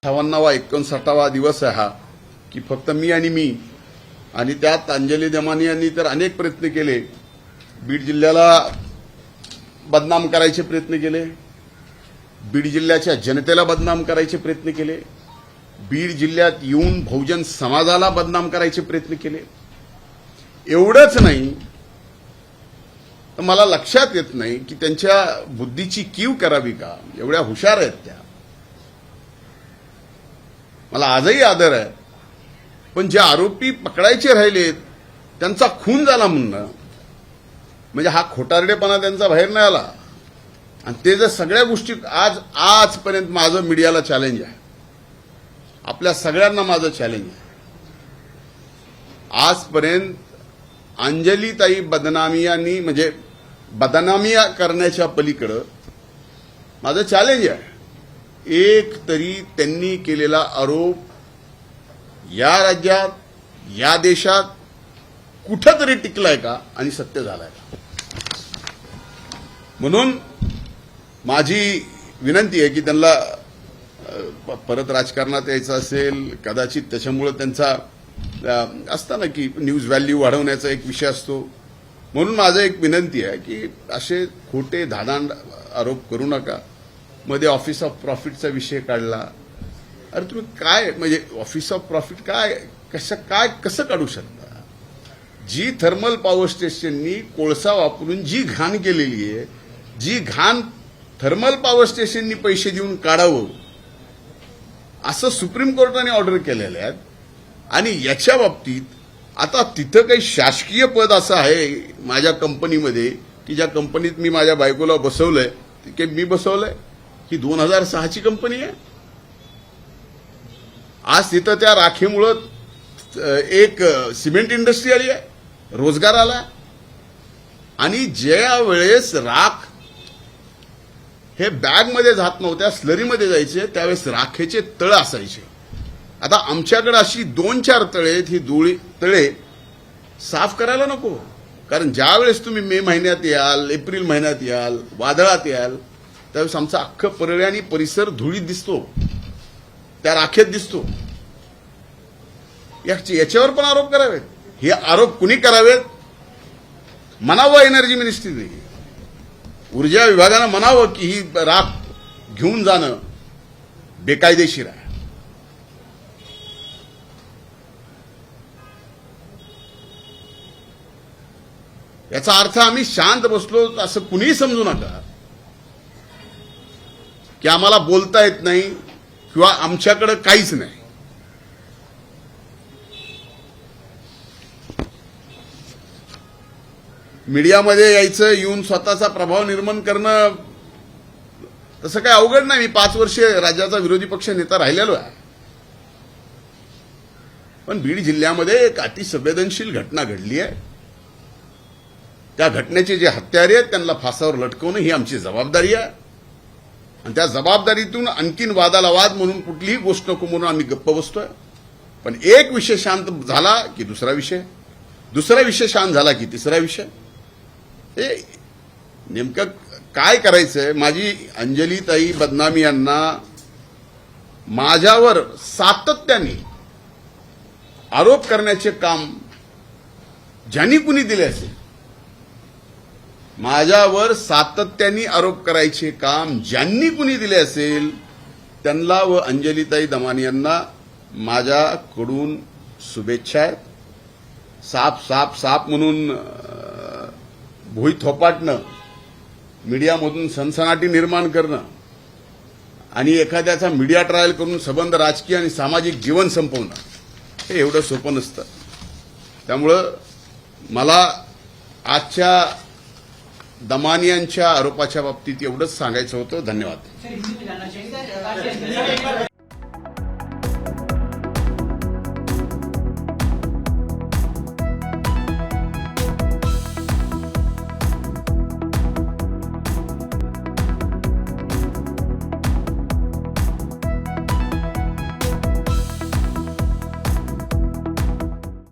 58वा 59वा दिवस आहे हा की फक्त मी आणि त्यात अंजली दमानी यांनी तर अनेक प्रयत्न केले. बीड जिल्ह्याला बदनाम करायचे प्रयत्न केले, बीड जिल्ह्याच्या जनतेला बदनाम करायचे प्रयत्न केले, बीड जिल्ह्यात येऊन बहुजन समाजाला बदनाम करायचे प्रयत्न केले. एवढंच नाही तर मला लक्षात येत नाही की त्यांच्या बुद्धीची कीव करावी का, एवढ्या हुशार आहेत त्या. मला आजही आदर आहे, पण जे आरोपी पकडायचे राहिलेत त्यांचा खून झाला म्हणणं म्हणजे हा खोटारडेपणा त्यांचा बाहेर नाही आला. आणि ते जर सगळ्या गोष्टी आजपर्यंत माझं मीडियाला चॅलेंज आहे, आपल्या सगळ्यांना माझं चॅलेंज आहे. आजपर्यंत अंजलीताई बदनामियांनी म्हणजे बदनामिया करण्याच्या पलीकडं माझं चॅलेंज आहे. एक तरी त्यांनी केलेला आरोप या राज्यात या देशात कुठंतरी टिकलाय का आणि सत्य झालाय का. म्हणून माझी विनंती आहे की त्यांना परत राजकारणात यायचं असेल, कदाचित त्याच्यामुळे त्यांचा असतं ना की न्यूज व्हॅल्यू वाढवण्याचा एक विषय असतो. म्हणून माझं एक विनंती आहे की असे खोटे धादांड आरोप करू नका. मध्ये ऑफिस ऑफ प्रॉफिटचा विषय काढला. अरे तुम्ही काय म्हणजे ऑफिस ऑफ प्रॉफिट कसं काढू शकता. जी थर्मल पॉवर स्टेशननी कोळसा वापरून जी घाण केलेली आहे, जी घाण थर्मल पॉवर स्टेशननी पैसे देऊन काढावं असं सुप्रीम कोर्टाने ऑर्डर केलेले आहेत. आणि याच्या बाबतीत आता तिथं काही शासकीय पद असं आहे माझ्या कंपनीमध्ये की ज्या कंपनीत मी माझ्या बायकोला बसवलंय, की मी बसवलंय, ही 2006ची कंपनी आहे. आज तिथं त्या राखेमुळं एक सिमेंट इंडस्ट्री आली आहे, रोजगार आला. आणि ज्या वेळेस राख हे बॅगमध्ये जात नव्हत्या, स्लरीमध्ये जायचे, त्यावेळेस राखेचे तळ असायचे. आता आमच्याकडे अशी 2-4 तळे आहेत. ही तळे साफ करायला नको, कारण ज्या वेळेस तुम्ही मे महिन्यात याल, एप्रिल महिन्यात याल, वादळात याल, त्यावेळेस आमचा अख्खं पर्याय आणि परिसर धुळीत दिसतो, त्या राखेत दिसतो. याच्यावर पण आरोप करावेत. हे आरोप कुणी करावेत? म्हणावं एनर्जी मिनिस्ट्रीने, ऊर्जा विभागानं म्हणावं की ही राख घेऊन जाणं बेकायदेशीर आहे. याचा अर्थ आम्ही शांत बसलो असं कुणीही समजू नका की आम्हाला बोलता येत नाही किंवा आमच्याकडे काहीच नाही. मीडियामध्ये यायचं, येऊन स्वतःचा प्रभाव निर्माण करणं तसं काही अवघड नाही. मी 5 वर्षे राज्याचा विरोधी पक्ष नेता राहिलेलो आहे. पण बीड जिल्ह्यामध्ये एक अतिसंवेदनशील घटना घडली आहे. त्या घटनेचे जे हत्यारे आहेत त्यांना फासावर लटकवणं ही आमची जबाबदारी आहे. आणि त्या जबाबदारीतून आणखीन वादाला वाद म्हणून कुठलीही गोष्ट नको म्हणून आम्ही गप्प बसतोय. पण एक विषय शांत झाला की दुसरा विषय शांत झाला की तिसरा विषय. हे नेमकं काय करायचंय. माझी अंजलीताई बदनामी यांना माझ्यावर सातत्याने आरोप करण्याचे काम ज्यांनी कुणी दिले असेल, माझ्यावर सातत्याने आरोप करायचे काम ज्यांनी कुणी दिले असेल त्यांना व अंजलीताई दमानी यांना माझ्याकडून शुभेच्छा आहेत. साप म्हणून भुई थोपाटणं, मीडियामधून सनसनाटी निर्माण करणं आणि एखाद्याचा मीडिया ट्रायल करून संबंध राजकीय आणि सामाजिक जीवन संपवणं हे एवढं सोपं नसतं. त्यामुळं मला आजच्या दमानी यांच्या आरोपाच्या बाबतीत एवढंच सांगायचं होतं. धन्यवाद.